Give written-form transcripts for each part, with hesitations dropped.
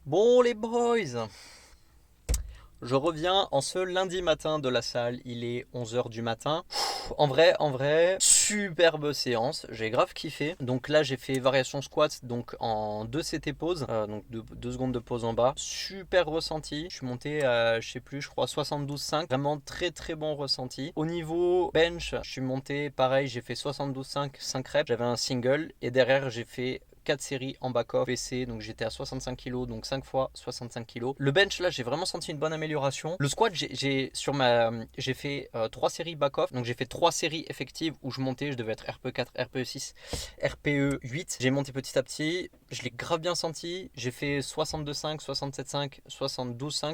Bon les boys, je reviens en ce lundi matin de la salle, il est 11h du matin. En vrai, superbe séance, j'ai grave kiffé. Donc là j'ai fait variation squat donc en 2 CT pause, donc 2 secondes de pause en bas. Super ressenti, je suis monté à je sais plus, je crois 72,5, vraiment très très bon ressenti. Au niveau bench, je suis monté pareil, j'ai fait 72,5, 5 reps, j'avais un single et derrière j'ai fait 4 séries en back-off PC, donc j'étais à 65 kg, donc 5 fois 65 kg. Le bench là j'ai vraiment senti une bonne amélioration. Le squat j'ai fait 3 séries back-off, donc j'ai fait 3 séries effectives où je montais, je devais être RPE4, RPE6, RPE8. J'ai monté petit à petit, je l'ai grave bien senti, j'ai fait 62,5, 67,5, 72,5.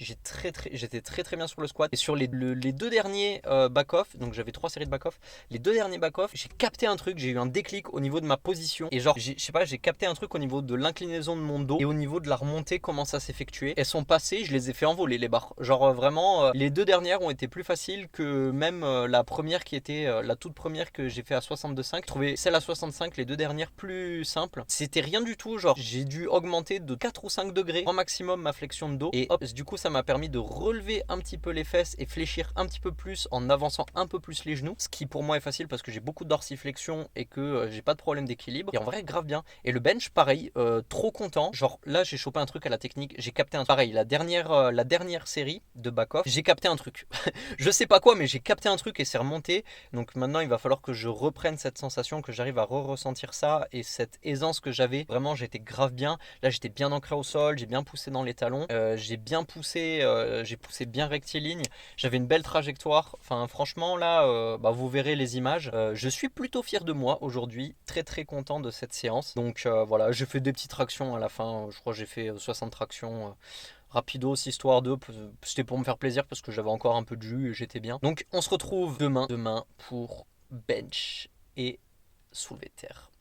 J'étais très bien sur le squat. Et sur les 2 derniers back-off, donc j'avais 3 séries de back-off, les 2 derniers back-off, j'ai capté un truc, j'ai eu un déclic au niveau de ma position. Et genre, je sais pas, j'ai capté un truc au niveau de l'inclinaison de mon dos et au niveau de la remontée, comment ça s'effectuait. Elles sont passées, je les ai fait envoler les barres. Genre vraiment, les 2 dernières ont été plus faciles que même la première qui était la toute première que j'ai fait à 62,5. Je trouvais celle à 65, les 2 dernières plus simples. C'était rien du tout, genre j'ai dû augmenter de 4 ou 5 degrés en maximum ma flexion de dos. Et hop, du coup ça m'a permis de relever un petit peu les fesses et fléchir un petit peu plus en avançant un peu plus les genoux. Ce qui pour moi est facile parce que j'ai beaucoup de dorsiflexion et que j'ai pas de problème d'équilibre. Et en vrai grave bien. Et le bench pareil, trop content. Genre là j'ai chopé un truc à la technique, j'ai capté un pareil, la dernière série de back-off, j'ai capté un truc. Je sais pas quoi mais j'ai capté un truc et c'est remonté. Donc maintenant il va falloir que je reprenne cette sensation, que j'arrive à ressentir ça et cette aisance que j'avais. Vraiment j'étais grave bien. Là j'étais bien ancré au sol, j'ai bien poussé dans les talons, j'ai poussé bien rectiligne. J'avais une belle trajectoire. Enfin franchement là, vous verrez les images. Je suis plutôt fier de moi aujourd'hui, très content de cette séance. Donc voilà, j'ai fait des petites tractions à la fin. Je crois que j'ai fait 60 tractions. Rapidos histoire de, c'était pour me faire plaisir parce que j'avais encore un peu de jus et j'étais bien. Donc on se retrouve demain pour bench et soulevé de terre.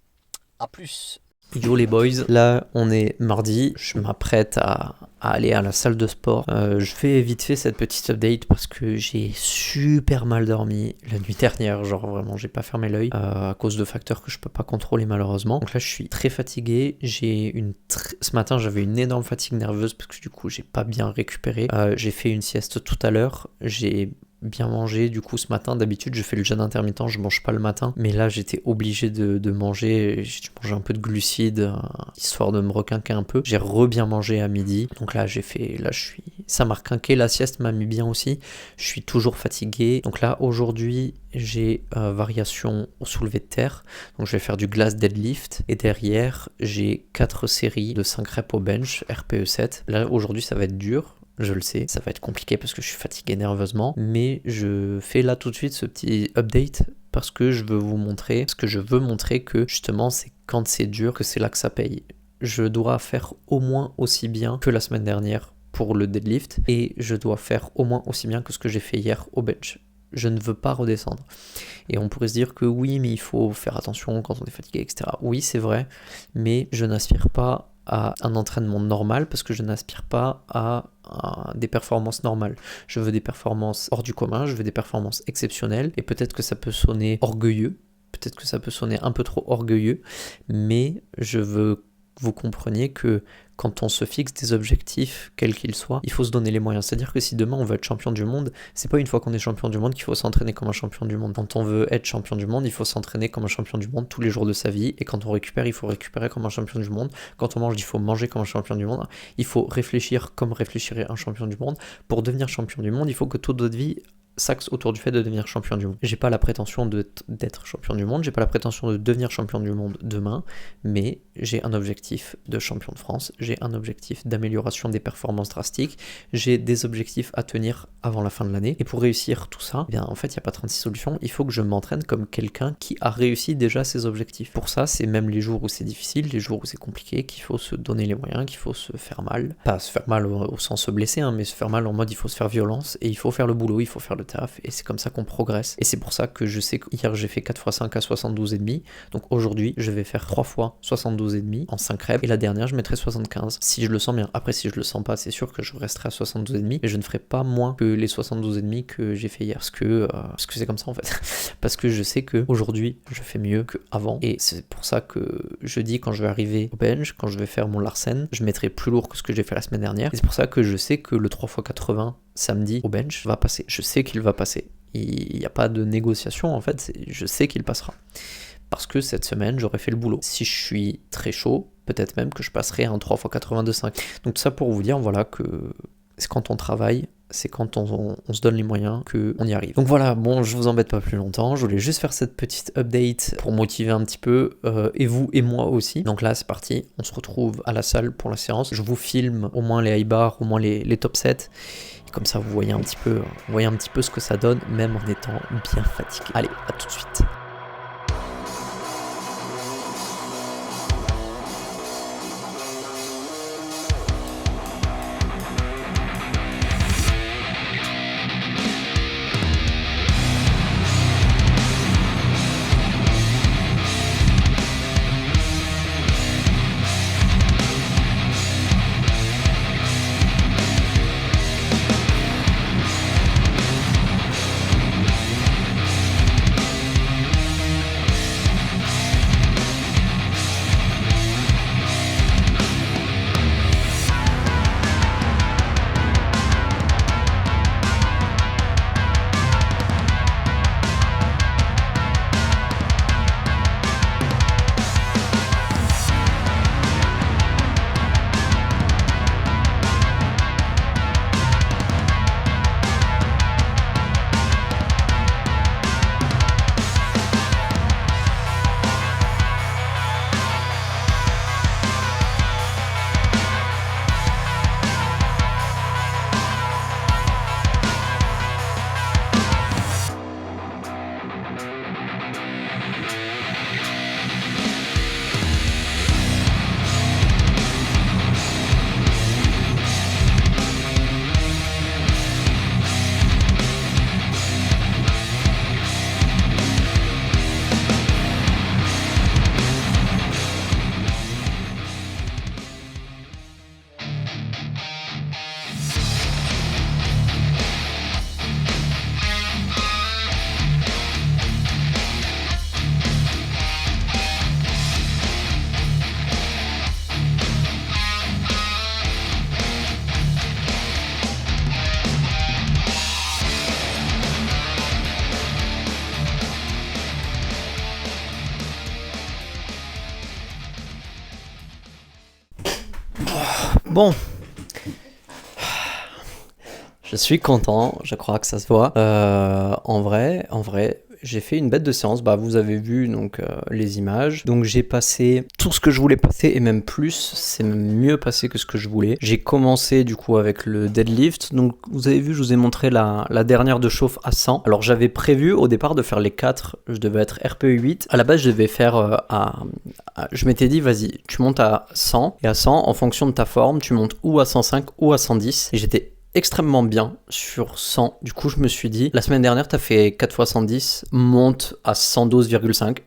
A plus. Yo les boys, là on est mardi, je m'apprête à aller à la salle de sport. Je fais vite fait cette petite update parce que j'ai super mal dormi la nuit dernière, genre vraiment j'ai pas fermé l'œil à cause de facteurs que je peux pas contrôler malheureusement. Donc là je suis très fatigué, ce matin j'avais une énorme fatigue nerveuse parce que du coup j'ai pas bien récupéré. J'ai fait une sieste tout à l'heure, j'ai bien manger. Du coup, ce matin, d'habitude, je fais le jeûne intermittent, je mange pas le matin. Mais là, j'étais obligé de manger. J'ai dû manger un peu de glucides, histoire de me requinquer un peu. J'ai bien mangé à midi. Donc là, ça m'a requinqué. La sieste m'a mis bien aussi. Je suis toujours fatigué. Donc là, aujourd'hui, j'ai variation au soulevé de terre. Donc je vais faire du glass deadlift. Et derrière, j'ai 4 séries de 5 reps au bench, RPE 7. Là, aujourd'hui, ça va être dur. Je le sais, ça va être compliqué parce que je suis fatigué nerveusement, mais je fais là tout de suite ce petit update parce que je veux vous montrer, que justement c'est quand c'est dur que c'est là que ça paye. Je dois faire au moins aussi bien que la semaine dernière pour le deadlift et je dois faire au moins aussi bien que ce que j'ai fait hier au bench. Je ne veux pas redescendre. Et on pourrait se dire que oui, mais il faut faire attention quand on est fatigué, etc. Oui, c'est vrai, mais je n'aspire pas à un entraînement normal parce que je n'aspire pas à des performances normales. Je veux des performances hors du commun, je veux des performances exceptionnelles et peut-être que ça peut sonner orgueilleux, peut-être que ça peut sonner un peu trop orgueilleux, mais je veux que vous compreniez que quand on se fixe des objectifs, quels qu'ils soient, il faut se donner les moyens. C'est-à-dire que si demain on veut être champion du monde, c'est pas une fois qu'on est champion du monde qu'il faut s'entraîner comme un champion du monde. Quand on veut être champion du monde, il faut s'entraîner comme un champion du monde tous les jours de sa vie. Et quand on récupère, il faut récupérer comme un champion du monde. Quand on mange, il faut manger comme un champion du monde. Il faut réfléchir comme réfléchirait un champion du monde. Pour devenir champion du monde, il faut que toute votre vie s'axe autour du fait de devenir champion du monde. J'ai pas la prétention d'être champion du monde, j'ai pas la prétention de devenir champion du monde demain, mais j'ai un objectif de champion de France, j'ai un objectif d'amélioration des performances drastiques, j'ai des objectifs à tenir avant la fin de l'année, et pour réussir tout ça, eh bien en fait il n'y a pas 36 solutions, il faut que je m'entraîne comme quelqu'un qui a réussi déjà ses objectifs. Pour ça, c'est même les jours où c'est difficile, les jours où c'est compliqué, qu'il faut se donner les moyens, qu'il faut se faire mal, pas se faire mal au sens se blesser, mais se faire mal en mode il faut se faire violence, et il faut faire le boulot, il faut faire le taf, et c'est comme ça qu'on progresse. Et c'est pour ça que je sais qu'hier j'ai fait 4 x 5 à 72,5, donc aujourd'hui je vais faire 3 fois 72,5 en 5 reps, et la dernière je mettrai 75, si je le sens bien. Après si je le sens pas, c'est sûr que je resterai à 72,5, mais je ne ferai pas moins que les 72,5 que j'ai fait hier, parce que c'est comme ça en fait. Parce que je sais que aujourd'hui je fais mieux qu'avant, et c'est pour ça que je dis quand je vais arriver au bench, quand je vais faire mon Larsen, je mettrai plus lourd que ce que j'ai fait la semaine dernière, et c'est pour ça que je sais que le 3 x 80 samedi au bench va passer. Je sais qu'il va passer. Il n'y a pas de négociation en fait, je sais qu'il passera. Parce que cette semaine, j'aurai fait le boulot. Si je suis très chaud, peut-être même que je passerai un 3 x 82,5. Donc tout ça pour vous dire, voilà, que c'est quand on travaille, c'est quand on se donne les moyens qu'on y arrive. Donc voilà, bon, je vous embête pas plus longtemps, je voulais juste faire cette petite update pour motiver un petit peu, et vous et moi aussi. Donc là, c'est parti, on se retrouve à la salle pour la séance. Je vous filme au moins les high bars, au moins les top sets. Et comme ça, vous voyez un petit peu ce que ça donne, même en étant bien fatigué. Allez, à tout de suite. Bon, je suis content, je crois que ça se voit. En vrai, j'ai fait une bête de séance. Bah, vous avez vu donc les images. Donc j'ai passé tout ce que je voulais passer et même plus. C'est même mieux passé que ce que je voulais. J'ai commencé du coup avec le deadlift. Donc vous avez vu, je vous ai montré la dernière de chauffe à 100. Alors j'avais prévu au départ de faire les 4. Je devais être RPE 8. À la base, je devais faire je m'étais dit, vas-y, tu montes à 100. Et à 100, en fonction de ta forme, tu montes ou à 105 ou à 110. Et j'étais extrêmement bien sur 100. Du coup, je me suis dit, la semaine dernière, tu as fait 4 fois 110, monte à 112,5.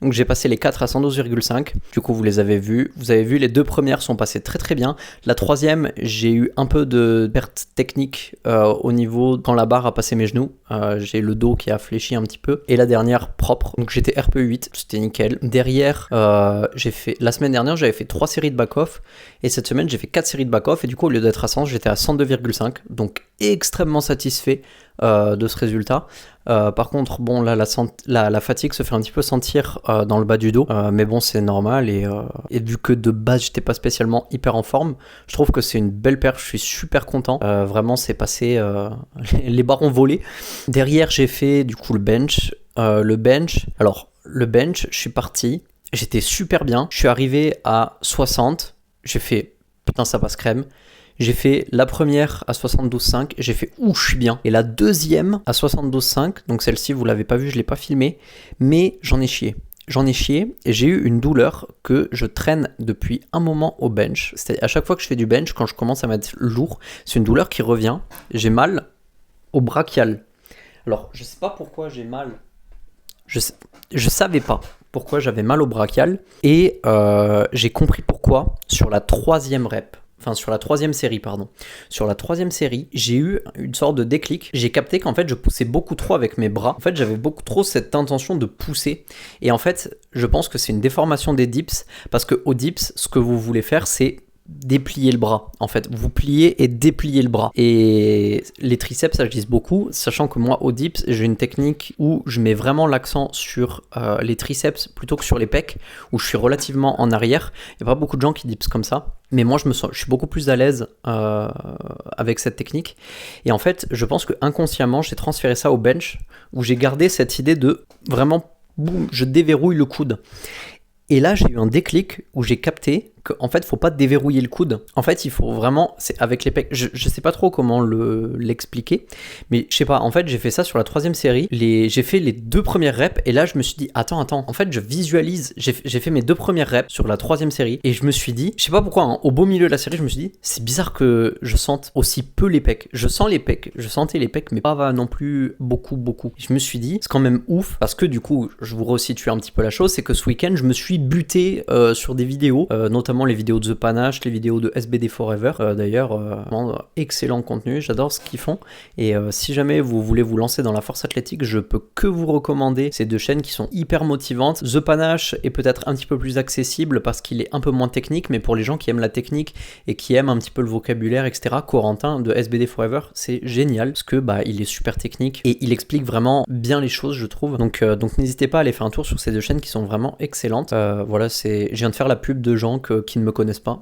Donc, j'ai passé les 4 à 112,5. Du coup, vous les avez vus. Vous avez vu, les 2 premières sont passées très très bien. La troisième, j'ai eu un peu de perte technique au niveau quand la barre a passé mes genoux. J'ai le dos qui a fléchi un petit peu. Et la dernière, propre. Donc, j'étais RPE 8. C'était nickel. Derrière, la semaine dernière, j'avais fait 3 séries de back-off. Et cette semaine, j'ai fait 4 séries de back-off. Et du coup, au lieu d'être à 100, j'étais à 102,5. Donc extrêmement satisfait de ce résultat. Par contre, bon, là, la fatigue se fait un petit peu sentir dans le bas du dos, mais bon, c'est normal. Et vu que de base, j'étais pas spécialement hyper en forme, je trouve que c'est une belle perche. Je suis super content. Vraiment, c'est passé. Les barres ont volé. Derrière, j'ai fait du coup le bench. Alors, le bench, je suis parti. J'étais super bien. Je suis arrivé à 60. J'ai fait putain, ça passe crème. J'ai fait la première à 72,5, j'ai fait ouh, je suis bien. Et la deuxième à 72,5, donc celle-ci, vous l'avez pas vue, je l'ai pas filmée, mais j'en ai chié. Et j'ai eu une douleur que je traîne depuis un moment au bench. C'est-à-dire à chaque fois que je fais du bench, quand je commence à mettre lourd, c'est une douleur qui revient. J'ai mal au brachial. Alors, je sais pas pourquoi j'ai mal. Je savais pas pourquoi j'avais mal au brachial. Et j'ai compris pourquoi sur la troisième série, pardon. Sur la troisième série, j'ai eu une sorte de déclic. J'ai capté qu'en fait, je poussais beaucoup trop avec mes bras. En fait, j'avais beaucoup trop cette intention de pousser. Et en fait, je pense que c'est une déformation des dips. Parce qu'au dips, ce que vous voulez faire, c'est déplier le bras. En fait, vous pliez et dépliez le bras. Et les triceps, ça je dis beaucoup, sachant que moi, au dips, j'ai une technique où je mets vraiment l'accent sur les triceps plutôt que sur les pecs, où je suis relativement en arrière. Il n'y a pas beaucoup de gens qui dips comme ça. Mais moi, je suis beaucoup plus à l'aise avec cette technique. Et en fait, je pense que inconsciemment, j'ai transféré ça au bench, où j'ai gardé cette idée de vraiment, boum, je déverrouille le coude. Et là, j'ai eu un déclic où j'ai capté qu'en fait, il ne faut pas déverrouiller le coude. En fait, il faut vraiment, c'est avec les pecs. Je ne sais pas trop comment l'expliquer, mais je sais pas. En fait, j'ai fait ça sur la troisième série. J'ai fait les 2 premières reps et là, je me suis dit, attends. En fait, je visualise. J'ai fait mes 2 premières reps sur la troisième série et je me suis dit, je sais pas pourquoi, hein, au beau milieu de la série, je me suis dit, c'est bizarre que je sente aussi peu les pecs. Je sentais les pecs, mais pas non plus beaucoup. Et je me suis dit, c'est quand même ouf parce que du coup, je vous resitue un petit peu la chose, c'est que ce week-end, je me suis buté sur des vidéos, notamment les vidéos de The Panache, les vidéos de SBD Forever. D'ailleurs, excellent contenu, j'adore ce qu'ils font. Et si jamais vous voulez vous lancer dans la force athlétique, je peux que vous recommander ces 2 chaînes qui sont hyper motivantes. The Panache est peut-être un petit peu plus accessible parce qu'il est un peu moins technique, mais pour les gens qui aiment la technique et qui aiment un petit peu le vocabulaire, etc., Corentin de SBD Forever, c'est génial parce que il est super technique et il explique vraiment bien les choses, je trouve. Donc n'hésitez pas à aller faire un tour sur ces 2 chaînes qui sont vraiment excellentes. Voilà, je viens de faire la pub de gens qui ne me connaissent pas.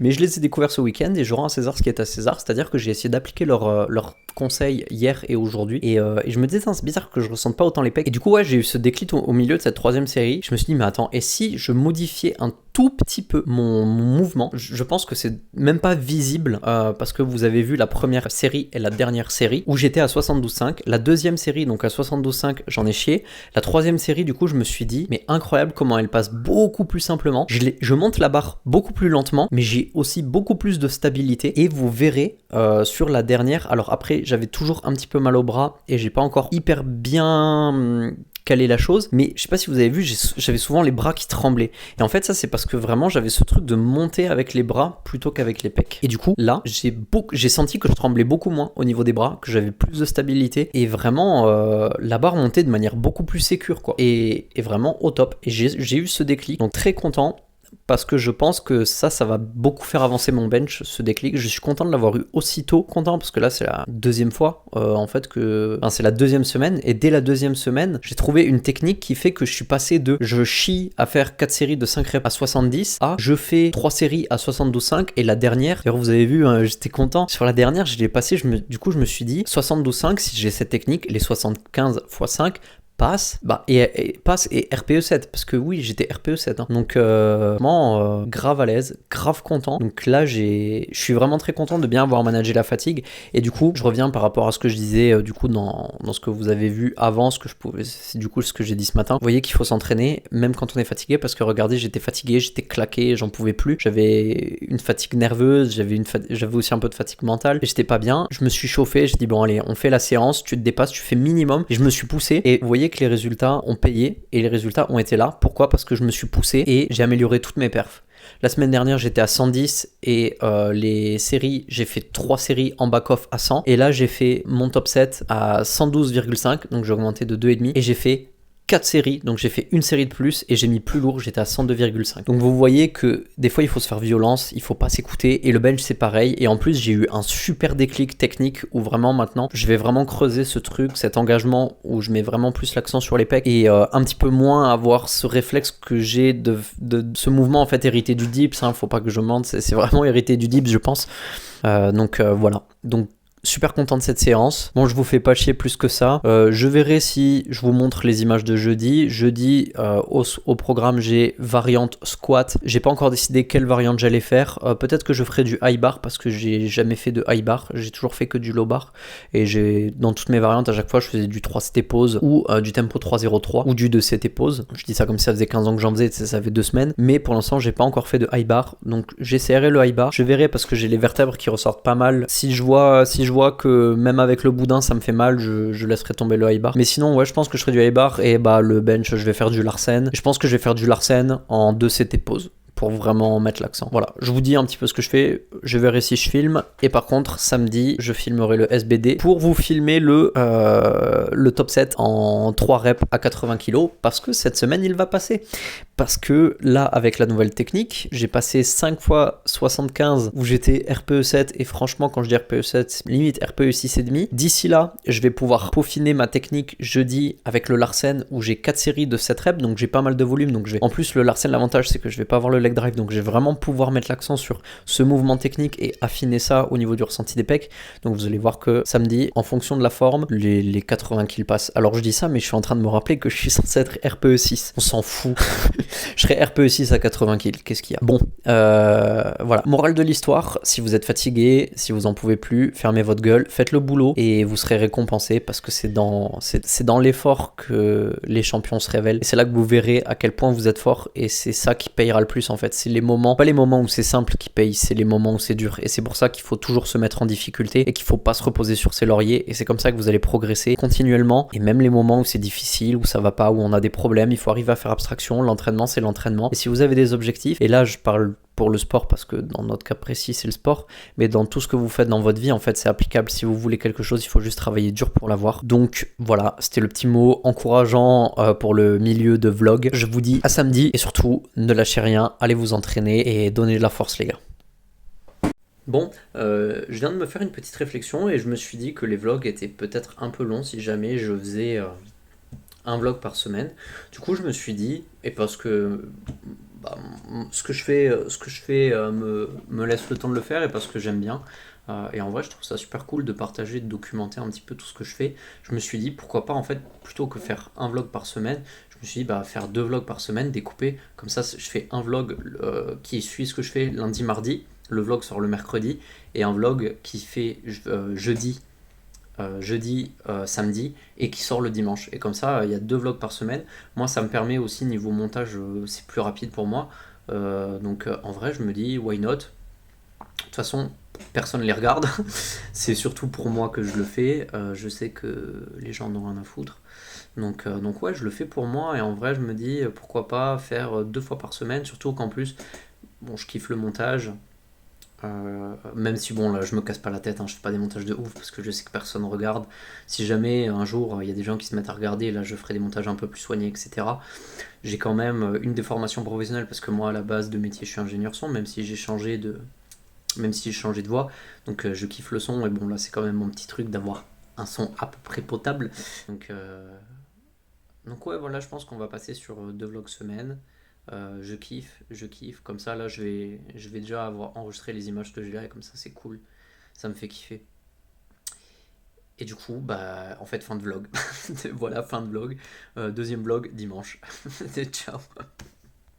Mais je les ai découverts ce week-end et je rends à César ce qui est à César, c'est-à-dire que j'ai essayé d'appliquer leurs conseils hier et aujourd'hui et je me disais, c'est bizarre que je ressente pas autant les pecs. Et du coup, ouais, j'ai eu ce déclic au milieu de cette troisième série. Je me suis dit, mais attends, et si je modifiais un tout petit peu mon mouvement? Je pense que c'est même pas visible parce que vous avez vu la première série et la dernière série où j'étais à 72,5. La deuxième série, donc à 72,5, j'en ai chié. La troisième série, du coup, je me suis dit, mais incroyable comment elle passe beaucoup plus simplement. Je monte la barre beaucoup plus lentement, mais j'ai aussi beaucoup plus de stabilité. Et vous verrez sur la dernière, alors après, j'avais toujours un petit peu mal au bras et j'ai pas encore hyper bien caler la chose, mais je sais pas si vous avez vu, j'avais souvent les bras qui tremblaient. Et en fait, ça, c'est parce que vraiment, j'avais ce truc de monter avec les bras plutôt qu'avec les pecs. Et du coup, là, j'ai senti que je tremblais beaucoup moins au niveau des bras, que j'avais plus de stabilité, et vraiment, la barre montait de manière beaucoup plus sécure, quoi. Et vraiment au top. Et j'ai eu ce déclic, donc très content. parce que je pense que ça va beaucoup faire avancer mon bench, ce déclic. Je suis content de l'avoir eu aussitôt, content parce que là c'est la deuxième fois en fait c'est la deuxième semaine, et dès la deuxième semaine j'ai trouvé une technique qui fait que je suis passé de je chie à faire 4 séries de 5 reps à 70 à je fais 3 séries à 72,5, et la dernière, d'ailleurs vous avez vu, j'étais content, sur la dernière je l'ai passé, du coup je me suis dit 72,5, si j'ai cette technique, les 75 x 5 passe, passe et RPE 7, parce que oui, j'étais RPE 7, hein. Donc vraiment grave à l'aise, grave content. Donc là je suis vraiment très content de bien avoir managé la fatigue, et du coup je reviens par rapport à ce que je disais du coup dans ce que vous avez vu avant, c'est du coup ce que j'ai dit ce matin. Vous voyez qu'il faut s'entraîner même quand on est fatigué, parce que regardez, j'étais fatigué, j'étais claqué, j'en pouvais plus, j'avais une fatigue nerveuse, j'avais aussi un peu de fatigue mentale, et j'étais pas bien. Je me suis chauffé, j'ai dit bon allez, on fait la séance, tu te dépasses, tu fais minimum, et je me suis poussé, et vous voyez que les résultats ont payé, et les résultats ont été là. Pourquoi ? Parce que je me suis poussé et j'ai amélioré toutes mes perfs. La semaine dernière, j'étais à 110, et les séries, j'ai fait 3 séries en back-off à 100, et là j'ai fait mon top 7 à 112,5, donc j'ai augmenté de 2,5, et j'ai fait 4 séries, donc j'ai fait une série de plus et j'ai mis plus lourd, j'étais à 102,5. Donc vous voyez que des fois il faut se faire violence, il faut pas s'écouter, et le bench c'est pareil. Et en plus j'ai eu un super déclic technique où vraiment maintenant je vais vraiment creuser ce truc, cet engagement où je mets vraiment plus l'accent sur les pecs, et un petit peu moins avoir ce réflexe que j'ai de ce mouvement en fait hérité du dips, hein, faut pas que je mente, c'est vraiment hérité du dips je pense. Donc voilà, donc super content de cette séance. Bon, je vous fais pas chier plus que ça. Je verrai si je vous montre les images de jeudi. Jeudi, au programme, j'ai variante squat. J'ai pas encore décidé quelle variante j'allais faire. Peut-être que je ferai du high bar, parce que j'ai jamais fait de high bar. J'ai toujours fait que du low bar. Et dans toutes mes variantes, à chaque fois, je faisais du 3 CT pause, ou du tempo 3-0-3, ou du 2 CT pause. Je dis ça comme si ça faisait 15 ans que j'en faisais, ça fait 2 semaines. Mais pour l'instant, j'ai pas encore fait de high bar. Donc j'essaierai le high bar. Je verrai, parce que j'ai les vertèbres qui ressortent pas mal. Si je vois que même avec le boudin ça me fait mal, je laisserai tomber le high bar. Mais sinon ouais, je pense que je ferai du high bar, et le bench je vais faire du Larsen. Je pense que je vais faire du Larsen en 2 CT pause pour vraiment mettre l'accent. Voilà, je vous dis un petit peu ce que je fais, je verrai si je filme, et par contre samedi je filmerai le SBD pour vous filmer le top 7 en 3 reps à 80 kg, parce que cette semaine il va passer. Parce que là, avec la nouvelle technique, j'ai passé 5 fois 75 où j'étais RPE 7, et franchement, quand je dis RPE 7, limite RPE 6,5. D'ici là, je vais pouvoir peaufiner ma technique jeudi avec le Larsen, où j'ai 4 séries de 7 reps, donc j'ai pas mal de volume. Donc en plus, le Larsen, l'avantage, c'est que je vais pas avoir le leg drive, donc je vais vraiment pouvoir mettre l'accent sur ce mouvement technique et affiner ça au niveau du ressenti des pecs. Donc vous allez voir que samedi, en fonction de la forme, les 80 kills passent. Alors je dis ça, mais je suis en train de me rappeler que je suis censé être RPE 6. On s'en fout. Je serai RPE 6 à 80 kills, qu'est-ce qu'il y a ? Bon, voilà. Morale de l'histoire, si vous êtes fatigué, si vous en pouvez plus, fermez votre gueule, faites le boulot, et vous serez récompensé, parce que c'est dans l'effort que les champions se révèlent. Et c'est là que vous verrez à quel point vous êtes fort, et c'est ça qui payera le plus en fait. C'est pas les moments où c'est simple qui payent, c'est les moments où c'est dur. Et c'est pour ça qu'il faut toujours se mettre en difficulté, et qu'il faut pas se reposer sur ses lauriers, et c'est comme ça que vous allez progresser continuellement. Et même les moments où c'est difficile, où ça va pas, où on a des problèmes, il faut arriver à faire abstraction. L'entraînement, c'est l'entraînement. Et si vous avez des objectifs, et là je parle pour le sport, parce que dans notre cas précis c'est le sport, mais dans tout ce que vous faites dans votre vie en fait c'est applicable. Si vous voulez quelque chose, il faut juste travailler dur pour l'avoir. Donc voilà, c'était le petit mot encourageant pour le milieu de vlog. Je vous dis à samedi, et surtout ne lâchez rien, allez vous entraîner et donnez de la force les gars. Bon, je viens de me faire une petite réflexion, et je me suis dit que les vlogs étaient peut-être un peu longs si jamais je faisais un vlog par semaine. Du coup je me suis dit, et parce que ce que je fais me laisse le temps de le faire, et parce que j'aime bien, et en vrai je trouve ça super cool de partager, de documenter un petit peu tout ce que je fais. Je me suis dit pourquoi pas en fait, plutôt que faire un vlog par semaine, je me suis dit faire 2 vlogs par semaine découpés, comme ça je fais un vlog qui suit ce que je fais lundi mardi, le vlog sort le mercredi, et un vlog qui fait jeudi, samedi, et qui sort le dimanche. Et comme ça, il y a 2 vlogs par semaine. Moi, ça me permet aussi, niveau montage, c'est plus rapide pour moi. Donc en vrai, je me dis, why not ? De toute façon, personne les regarde. C'est surtout pour moi que je le fais. Je sais que les gens n'ont rien à foutre. Donc ouais, je le fais pour moi. Et en vrai, je me dis, pourquoi pas faire 2 fois par semaine. Surtout qu'en plus, bon, je kiffe le montage. Même si bon là je me casse pas la tête, hein, je fais pas des montages de ouf parce que je sais que personne regarde. Si jamais un jour il y a des gens qui se mettent à regarder, là je ferai des montages un peu plus soignés, etc. J'ai quand même une des formations professionnelles parce que moi à la base de métier je suis ingénieur son, même si j'ai changé de voix. Donc je kiffe le son et bon là c'est quand même mon petit truc d'avoir un son à peu près potable. Donc, euh, donc ouais voilà, je pense qu'on va passer sur 2 vlogs semaine. Je kiffe. Comme ça là je vais déjà avoir enregistré les images que je verrai, comme ça c'est cool. Ça me fait kiffer. Et du coup, bah en fait fin de vlog. Voilà, fin de vlog. Deuxième vlog dimanche. Ciao.